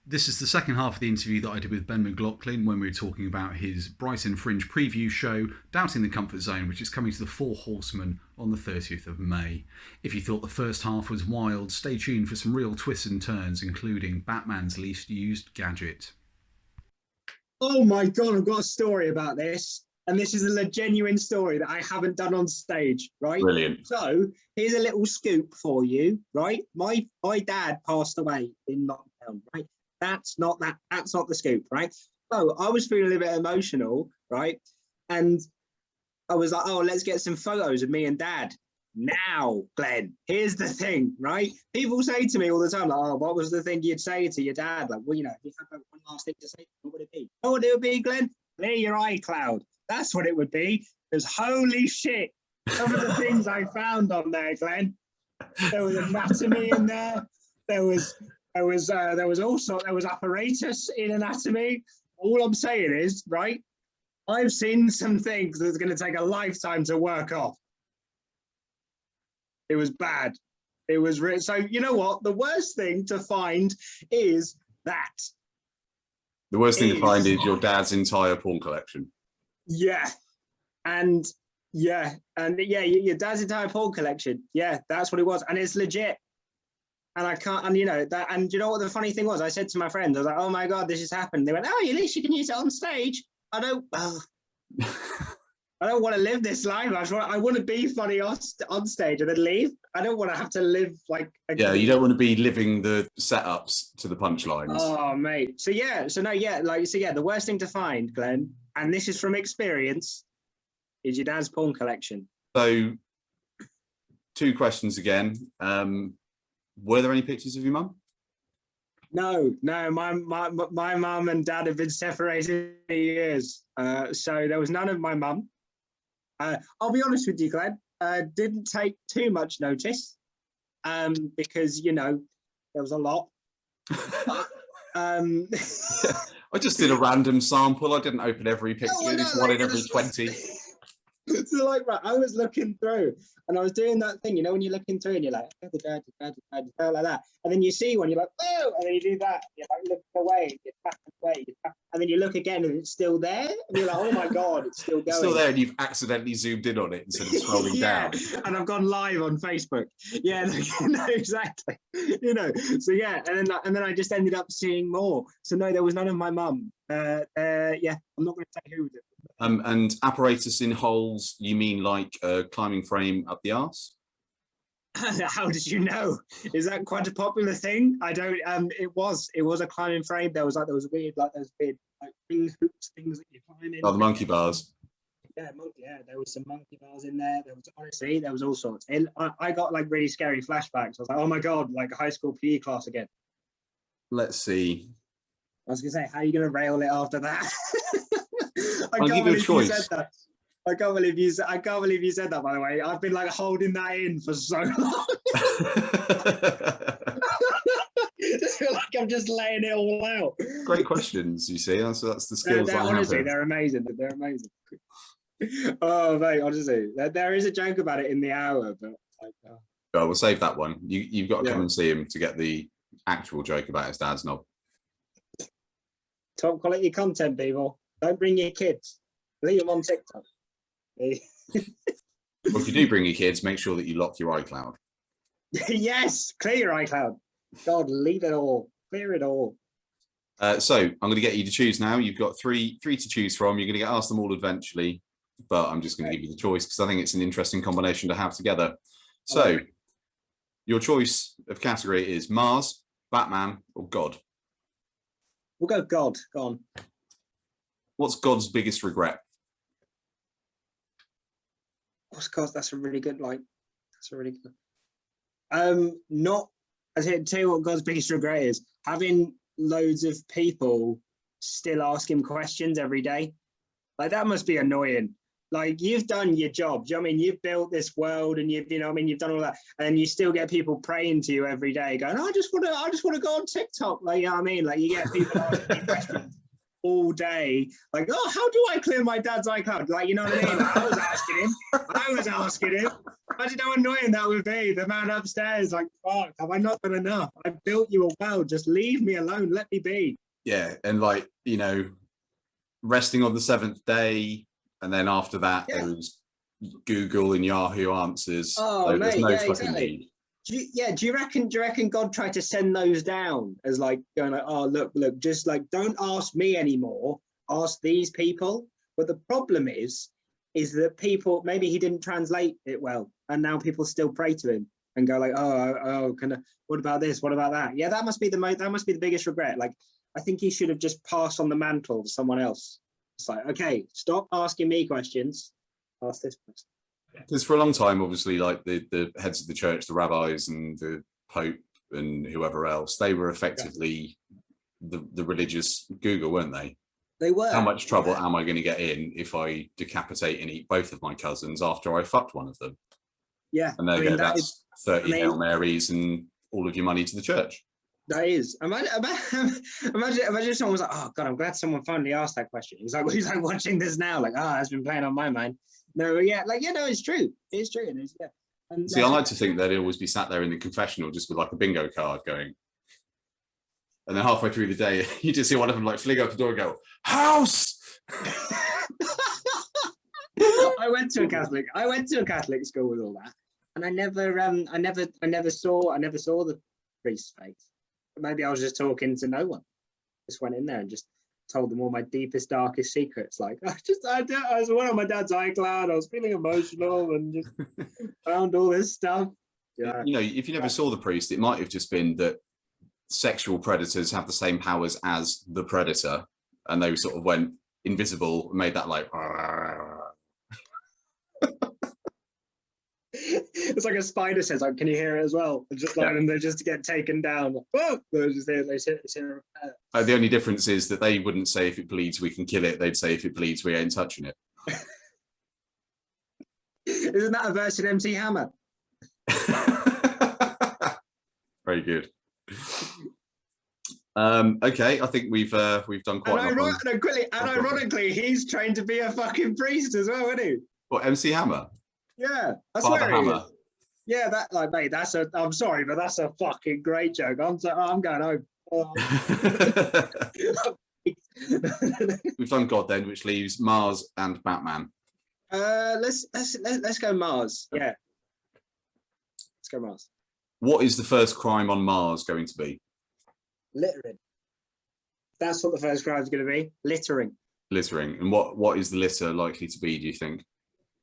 This is the second half of the interview that I did with Ben McLaughlin when we were talking about his Brighton Fringe preview show, Doubting the Comfort Zone, which is coming to the Four Horsemen on the 30th of May. If you thought the first half was wild, stay tuned for some real twists and turns, including Batman's least used gadget. Oh my God, I've got a story about this. And this is a genuine story that I haven't done on stage, right? Brilliant. So here's a little scoop for you, right? My dad passed away in lockdown, right? That's not the scoop, right? So I was feeling a bit emotional, right? And I was like, oh, let's get some photos of me and dad. Now, Glenn, here's the thing, right? People say to me all the time, like, oh, what was the thing you'd say to your dad? Like, well, if you had one last thing to say, what would it be? Oh, what it would be, Glenn? Clear your iCloud. That's what it would be. Because holy shit, some of the things I found on there, Glenn. There was anatomy in there. There was apparatus in anatomy. All I'm saying is, right, I've seen some things that's going to take a lifetime to work off. It was bad. It was so you know what? The worst thing to find is that. The worst thing to find is your dad's entire porn collection. Yeah. And your dad's entire porn collection. Yeah, that's what it was. And it's legit. And I can't, and you know what the funny thing was? I said to my friends, I was like, oh my God, this has happened. They went, oh, at least you can use it on stage. I don't want to live this life. I want to be funny on stage and then leave. I don't want to have to live like. Yeah, you don't want to be living the setups to the punchlines. Oh, mate. The worst thing to find, Glenn, and this is from experience, is your dad's porn collection. So, 2 questions again. Were there any pictures of your mum? No. My mum and dad have been separated for years, so there was none of my mum. I'll be honest with you, Glenn. Didn't take too much notice, because there was a lot. I just did a random sample. I didn't open every picture. It's one in every 20. So right, I was looking through and I was doing that thing, when you're looking through and you're like, oh, the dad, like that. And then you see one, you're like, oh, and then you do that. You're like looking away, you're back away. And then you look again and it's still there. And you're like, oh my God, it's still going. It's still there and you've accidentally zoomed in on it instead of scrolling down. And I've gone live on Facebook. Yeah, no, exactly. So yeah, and then I just ended up seeing more. So no, there was none of my mum. I'm not going to say who was it. And apparatus in holes, you mean like a climbing frame up the arse? How did you know? Is that quite a popular thing? I don't. It was a climbing frame. There was weird ring hoops things that you climb in. Oh, the monkey bars. Yeah, there was some monkey bars in there. There was all sorts. I got like really scary flashbacks. I was like, oh my God, like high school PE class again. Let's see. I was gonna say, how are you gonna rail it after that? I'll give you a choice. I can't believe you said that, by the way. I've been like holding that in for so long. I feel like I'm just laying it all out. Great questions, you see. That's the skills I honestly, have. they're amazing. Oh, mate, honestly. There is a joke about it in the hour, but Well, we'll save that one. You've got to come Yeah. and see him to get the actual joke about his dad's knob. Top quality content, people. Don't bring your kids. Leave them on TikTok. Well, if you do bring your kids, make sure that you lock your iCloud. Yes, clear your iCloud. God, leave it all. Clear it all. So I'm going to get you to choose now. You've got three to choose from. You're going to get asked them all eventually, but I'm just going to give you the choice because I think it's an interesting combination to have together. So your choice of category is Mars, Batman, or God. We'll go God. Go on. What's God's biggest regret? What's God? That's a really good. Not. I tell you what God's biggest regret is having loads of people still ask him questions every day. Like that must be annoying. Like you've done your job. Do you know what I mean? You've built this world and you've done all that, and you still get people praying to you every day, going, I just want to go on TikTok. Like, you know what I mean? Like you get people asking you questions all day, like, oh, how do I clear my dad's iCloud? Like, you know what I mean? I was asking him. Imagine how annoying that would be. The man upstairs, like, fuck, have I not done enough? I built you a well. Just leave me alone. Let me be. Yeah, and like, you know, resting on the 7th day, and then after that, there was Google and Yahoo answers. Oh, so mate, no yeah, fucking exactly. need. Do you reckon God tried to send those down as like going like, oh, look, just like, don't ask me anymore. Ask these people. But the problem is that people, maybe he didn't translate it well, and now people still pray to him and go like, oh, what about this? What about that? Yeah, that must be the biggest regret. Like, I think he should have just passed on the mantle to someone else. It's like, okay, stop asking me questions. Ask this person. Because for a long time, obviously, like the heads of the church, the rabbis and the Pope and whoever else, they were effectively the religious Google, weren't they? They were. How much trouble am I going to get in if I decapitate and eat both of my cousins after I fucked one of them? Yeah. And there you go, that's 30 Hail Marys and all of your money to the church. That is. Imagine if someone was like, oh God, I'm glad someone finally asked that question. He's like watching this now, like, that's been playing on my mind. No, yeah, like, yeah, no, it's true. It's true. It is, yeah. And see, I like to think that he'll always be sat there in the confessional just with like a bingo card going. And then halfway through the day, you just see one of them like fling up the door and go, house! I went to a Catholic school with all that. And I never saw the priest's face. Maybe I was just talking to no one. Just went in there and just told them all my deepest, darkest secrets. Like, I was on my dad's iCloud. I was feeling emotional and just found all this stuff. Yeah. You know, if you never saw the priest, it might have just been that sexual predators have the same powers as the predator, and they sort of went invisible and made that like. It's like a spider says, like, can you hear it as well? And just like, and they just get taken down. Whoa! The only difference is that they wouldn't say if it bleeds we can kill it. They'd say if it bleeds we ain't touching it. Isn't that a verse in MC Hammer? Very good. Okay, I think we've done quite. And ironically, he's trained to be a fucking priest as well, isn't he? What, MC Hammer? Yeah, I Father swear Hammer. Yeah, that, like, mate, I'm sorry, but that's a fucking great joke. I'm going home. Oh. We've done God then, which leaves Mars and Batman. Let's go Mars. Yeah, let's go Mars. What is the first crime on Mars going to be? Littering. That's what the first crime is going to be. Littering. Littering. And what is the litter likely to be, do you think?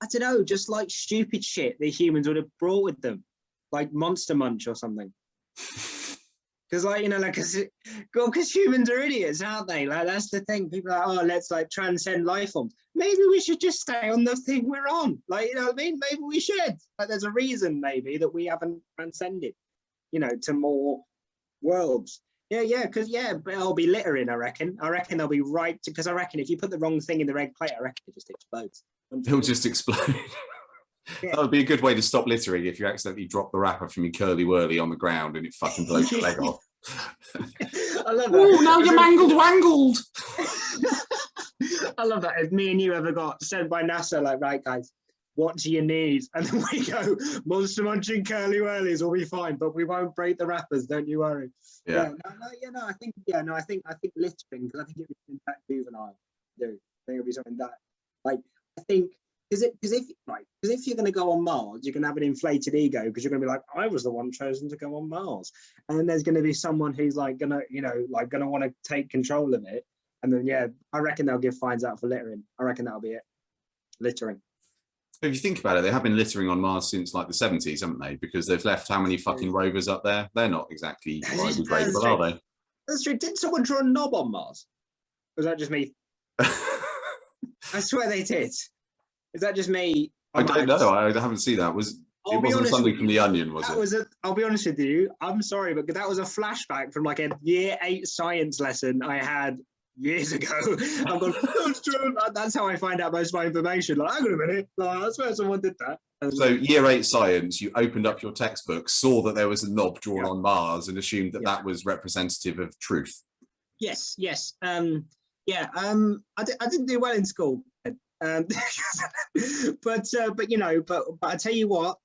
I don't know, just like stupid shit the humans would have brought with them, like Monster Munch or something. Because, like, you know, like, because humans are idiots, aren't they? Like, that's the thing. People are like, oh, let's like transcend life forms. Maybe we should just stay on the thing we're on. Like, you know what I mean? Maybe we should. Like, there's a reason maybe that we haven't transcended, you know, to more worlds. Yeah, because but I'll be littering. I reckon they'll be right. Because I reckon if you put the wrong thing in the red plate, I reckon it just explodes. It'll just explode. Yeah. That would be a good way to stop littering if you accidentally drop the wrapper from your curly whirly on the ground and it fucking blows your leg off. I love that. Oh, now you're mangled wangled. I love that. If me and you ever got sent by NASA, like, right, guys, what do you need? And then we go, monster munching curly whirlies will be fine, but we won't break the wrappers, don't you worry. I think littering, because I think it would impact juvenile. I think it'll be something that, like, I think, because if you're going to go on Mars, you're going to have an inflated ego because you're going to be like, I was the one chosen to go on Mars, and then there's going to be someone who's like going to, you know, like going to want to take control of it, and then I reckon they'll give fines out for littering. I reckon that'll be it, littering. If you think about it, they have been littering on Mars since like the 70s, haven't they? Because they've left how many fucking rovers up there? They're not exactly biodegradable, are they? That's true. Did someone draw a knob on Mars? Or was that just me? I swear they did. Is that just me? I don't know. I haven't seen that. It wasn't something from The Onion, was it? I'll be honest with you. I'm sorry, but that was a flashback from like a year 8 science lesson I had years ago. I'm going, that's true. That's how I find out most of my information. Like, hang on a minute. I swear someone did that. So year 8 science, you opened up your textbook, saw that there was a knob drawn on Mars and assumed that that was representative of truth. Yes. Yeah, I didn't do well in school, but you know, but I tell you what,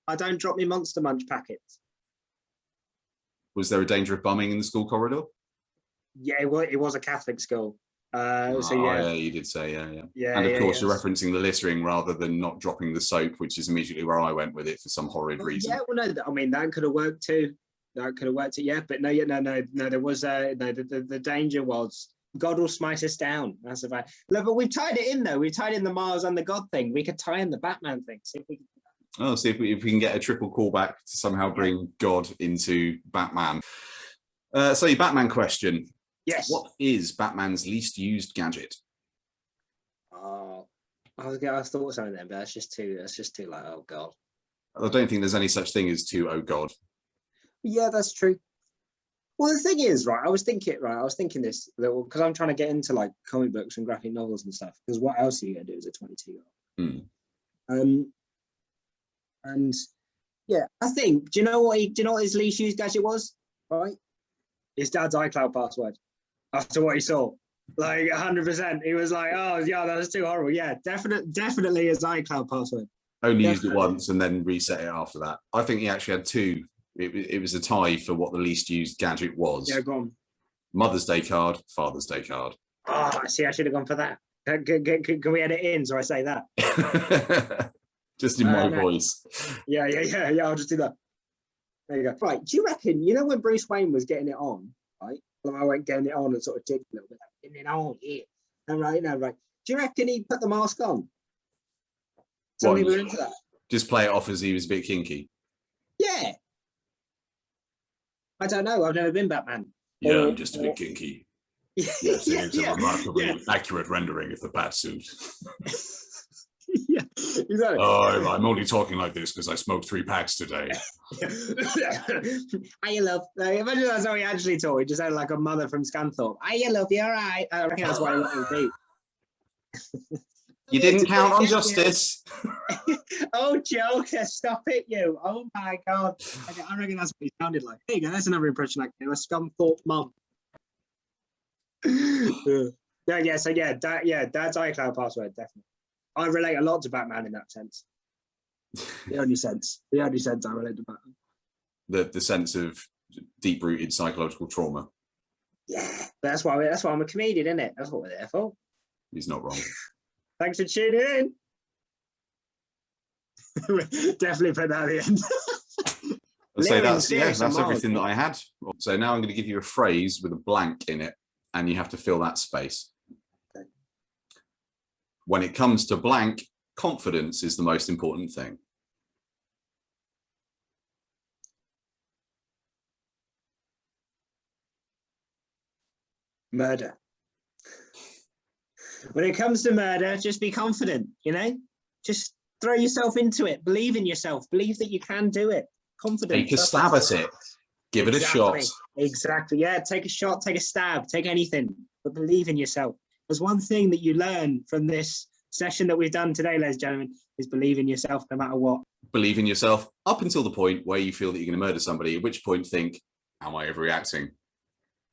I don't drop my Monster Munch packets. Was there a danger of bumming in the school corridor? Yeah, it was a Catholic school. So yeah, you did say, yeah. And of course, yeah. you're referencing the littering rather than not dropping the soap, which is immediately where I went with it for some horrid reason. Yeah, well, no, I mean that could have worked too. That could have worked too. Yeah, but no. There was the danger was God will smite us down. That's about. Look, but we've tied it in though. We've tied in the Mars and the God thing. We could tie in the Batman thing. See if we can get a triple callback to somehow bring God into Batman. So your Batman question. Yes. What is Batman's least used gadget? Oh, I thought something then, but that's just too like, oh God. I don't think there's any such thing as too, oh God. Yeah, that's true. Well, the thing is, right, I was thinking this because I'm trying to get into like comic books and graphic novels and stuff. Because what else are you gonna do as a 22-year-old? And yeah, I think. Do you know what his least used gadget was? Right, his dad's iCloud password. After what he saw, like 100%, he was like, "Oh yeah, that was too horrible." Yeah, definitely his iCloud password. Only used it once and then reset it after that. I think he actually had two. It was a tie for what the least used gadget was. Yeah, go on. Mother's Day card, Father's Day card. Oh, see, I should have gone for that. Can we edit in so I say that? Just in my voice. Yeah. I'll just do that. There you go. Right. Do you reckon, when Bruce Wayne was getting it on, right? Well, I went getting it on and sort of jigged a little bit. Getting it on, yeah. Right. Do you reckon he put the mask on? Suddenly we're into that. Just play it off as he was a bit kinky. Yeah. I don't know. I've never been Batman. Yeah, I'm just a bit kinky. Yes, it is a remarkably accurate rendering of the bat suit. Yeah, exactly. Oh, I'm only talking like this because I smoked 3 packs today. Hiya, love. Imagine that's how he actually talked. He just sounded like a mother from Scunthorpe. Hiya, love. You all right? I reckon that's why he wanted to be. You didn't count on justice. Oh, Joker, stop it, you. Oh, my God. I reckon that's what he sounded like. There you go. That's another impression I can do. A Scunthorpe mum. Dad's iCloud password, definitely. I relate a lot to Batman in that sense. The only sense I relate to Batman. The sense of deep-rooted psychological trauma. Yeah, that's why I'm a comedian, isn't it? That's what we're there for. He's not wrong. Thanks for tuning in. Definitely put that at the end. So that's everything that I had. So now I'm going to give you a phrase with a blank in it, and you have to fill that space. Okay. When it comes to blank, confidence is the most important thing. Murder. When it comes to murder, just be confident, Just throw yourself into it. Believe in yourself. Believe that you can do it. Confidence. Take a stab at it. Give it a shot. Exactly. Yeah, take a shot, take a stab, take anything, but believe in yourself. There's one thing that you learn from this session that we've done today, ladies and gentlemen, is believe in yourself no matter what. Believe in yourself up until the point where you feel that you're going to murder somebody, at which point think, am I overreacting?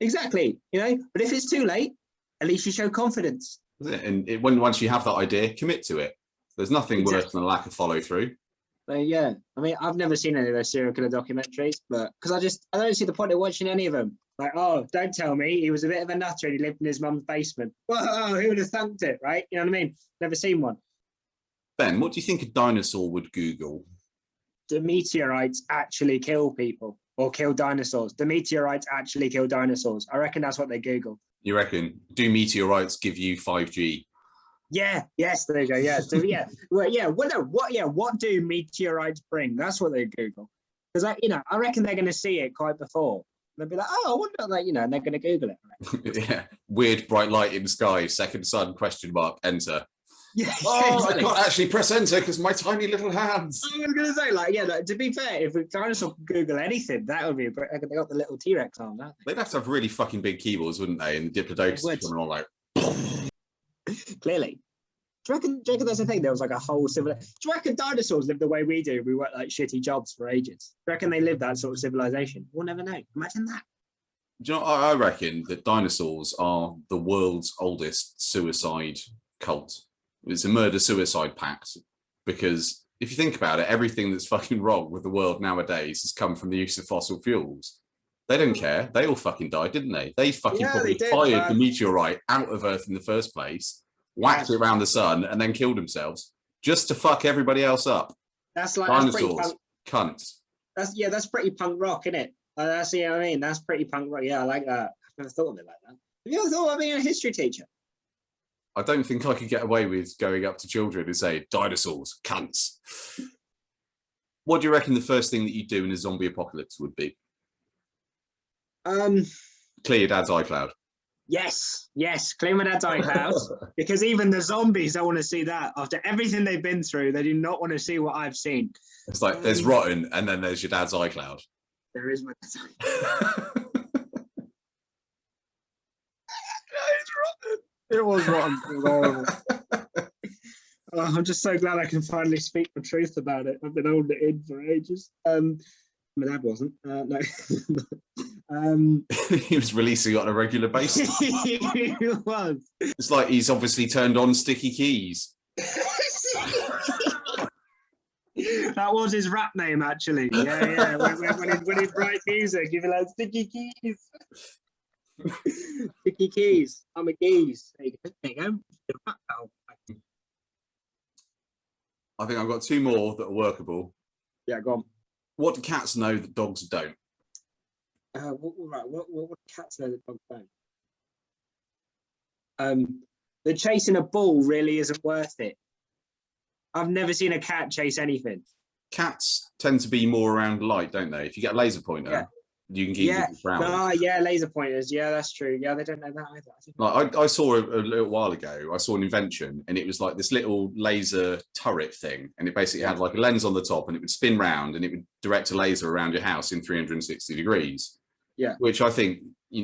Exactly. But if it's too late, at least you show confidence. And once you have that idea, commit to it. There's nothing worse than a lack of follow through. Yeah, I mean, I've never seen any of those serial killer documentaries, but because I don't see the point of watching any of them. Like, oh, don't tell me he was a bit of a nutter and he lived in his mum's basement. Whoa, who would have thunked it, right? You know what I mean? Never seen one. Ben, what do you think a dinosaur would Google? Do meteorites actually kill people or kill dinosaurs? Do meteorites actually kill dinosaurs? I reckon that's what they Google. You reckon? Do meteorites give you 5G? Yeah. Yes. There you go. Yeah. So yeah. Well, yeah. What do meteorites bring? That's what they Google. Because I reckon they're going to see it quite before. They'll be like, oh, I wonder that. And they're going to Google it. Yeah. Weird bright light in the sky. Second sun? ? Enter. Yeah. Oh, exactly. I can't actually press enter because my tiny little hands. I was going to say, to be fair, if a dinosaur could Google anything, that would be. They got the little T-Rex arm, don't they? They'd have to have really fucking big keyboards, wouldn't they? And the Diplodocus coming on like. Clearly. Do you reckon that's the thing? There was like a whole do you reckon dinosaurs lived the way we do? We worked like shitty jobs for ages. Do you reckon they lived that sort of civilization? We'll never know. Imagine that. Do you know, I reckon that dinosaurs are the world's oldest suicide cult. It's a murder-suicide pact because if you think about it, everything that's fucking wrong with the world nowadays has come from the use of fossil fuels. They don't care. They all fucking died, didn't they? They fucking probably fired the meteorite out of Earth in the first place, whacked it around the sun, and then killed themselves just to fuck everybody else up. That's like dinosaurs, cunts. That's pretty punk rock, isn't it? That's what I mean. That's pretty punk rock. Yeah, I like that. I've never thought of it like that. Have you ever thought of being a history teacher? I don't think I could get away with going up to children and say, dinosaurs, cunts. What do you reckon the first thing that you do in a zombie apocalypse would be? Clear your dad's iCloud. Yes, clear my dad's iCloud. Because even the zombies don't want to see that. After everything they've been through, they do not want to see what I've seen. It's like, there's rotten, and then there's your dad's iCloud. There is my dad's iCloud. It was rotten. It was horrible. I'm just so glad I can finally speak the truth about it. I've been holding it in for ages. My dad wasn't. No. He was releasing it on a regular basis. He was. It's like he's obviously turned on sticky keys. That was his rap name, actually. Yeah. When he'd write music, he'd be like, sticky keys. Sticky keys. I'm a geese. There you go. I think I've got two more that are workable. Yeah, go on. What do cats know that dogs don't? What do cats know that dogs don't? The chasing a ball really isn't worth it. I've never seen a cat chase anything. Cats tend to be more around light, don't they? If you get a laser pointer, you can keep them around. Laser pointers. Yeah, that's true. Yeah, they don't know that either. Like I saw a little while ago, I saw an invention, and it was like this little laser turret thing, and it basically had like a lens on the top, and it would spin round, and it would direct a laser around your house in 360 degrees. Yeah. Which I think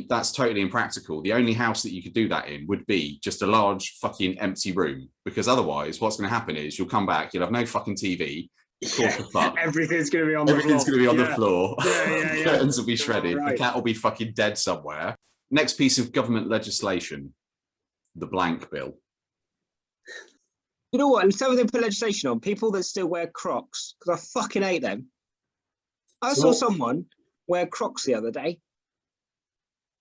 that's totally impractical. The only house that you could do that in would be just a large fucking empty room, because otherwise what's going to happen is you'll come back, you'll have no fucking TV. Everything's going to be on the floor. Everything's going to be on the floor. Yeah. Curtains will be shredded. Right. The cat will be fucking dead somewhere. Next piece of government legislation, the blank bill. You know what? Instead of them put legislation on, people that still wear Crocs, because I fucking hate them. I saw someone wear Crocs the other day.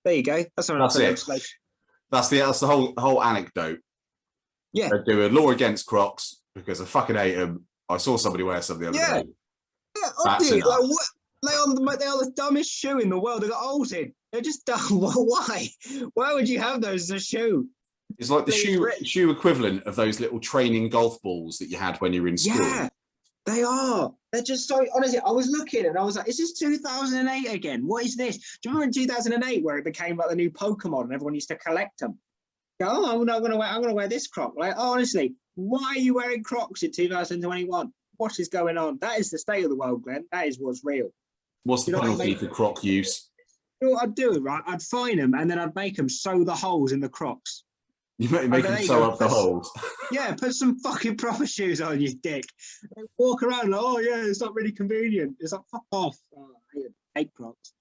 There you go. That's legislation. That's the whole anecdote. Yeah. They do a law against Crocs because I fucking hate them. I saw somebody wear some the other day. Yeah, obviously, like what? They are the dumbest shoe in the world. They got holes in. They're just dumb. Why? Why would you have those as a shoe? It's like the shoe equivalent of those little training golf balls that you had when you were in school. Yeah, they are. They're just so, honestly, I was looking and I was like, is this 2008 again? What is this? Do you remember in 2008 where it became like the new Pokemon and everyone used to collect them? I'm going to wear this Croc. Like, honestly, why are you wearing Crocs in 2021? What is going on? That is the state of the world, Glenn. That is what's real. What's the penalty for Croc use? You know what I'd do, right? I'd fine them and then I'd make them sew the holes in the Crocs. You make them sew up the holes. Yeah, put some fucking proper shoes on, you dick. They walk around like, oh yeah, it's not really convenient. It's like, fuck off. Oh, I hate Crocs.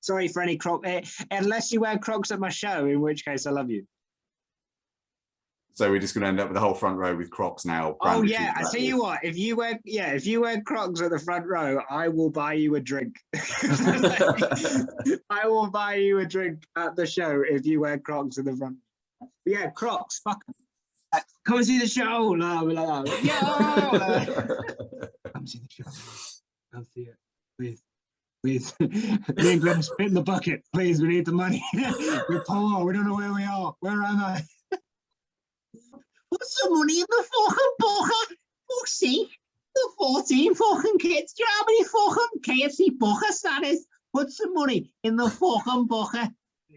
Sorry for any Croc. Unless you wear Crocs at my show, in which case I love you. So we're just going to end up with the whole front row with Crocs now. Oh yeah, I tell you what. If you wear Crocs at the front row, I will buy you a drink. I will buy you a drink at the show if you wear Crocs in the front. But yeah, Crocs. Fuck. Come and see the show. No, we're like, oh, yeah. Come see the show. Come see it, please. Please, me and Glenn spit in the bucket. Please, we need the money. We're poor. We don't know where we are. Where am I? Put some money in the fucking bucket. Fuck's sake. The 14 fucking kids. Do you know how many fucking KFC buckets that is? Put some money in the fucking bucket.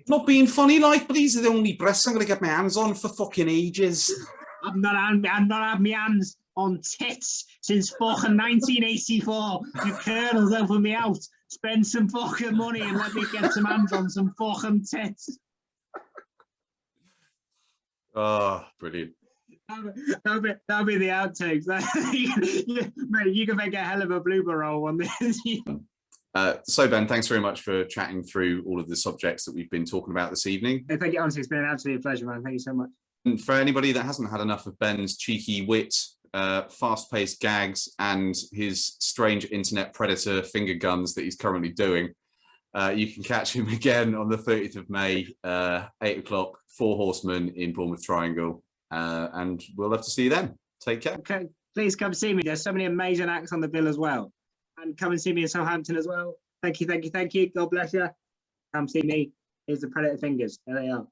Not being funny, like, but these are the only breasts I'm going to get my hands on for fucking ages. I've not had my hands on tits since fucking 1984. The colonel's helping me out. Spend some fucking money and let me get some hands on some fucking tits. Oh, brilliant. That'll be the outtakes. Mate, you can make a hell of a blooper roll on this. So Ben, thanks very much for chatting through all of the subjects that we've been talking about this evening. Thank you, honestly, it's been an absolute pleasure, man. Thank you so much. And for anybody that hasn't had enough of Ben's cheeky wit, fast-paced gags, and his strange internet predator finger guns that he's currently doing, you can catch him again on the 30th of May, 8 o'clock, Four Horsemen in Bournemouth Triangle. And we'll love to see you then. Take care. Okay, please come see me. There's so many amazing acts on the bill as well. And come and see me in Southampton as well. Thank you, thank you, thank you. God bless you. Come see me. Here's the Predator fingers. There they are.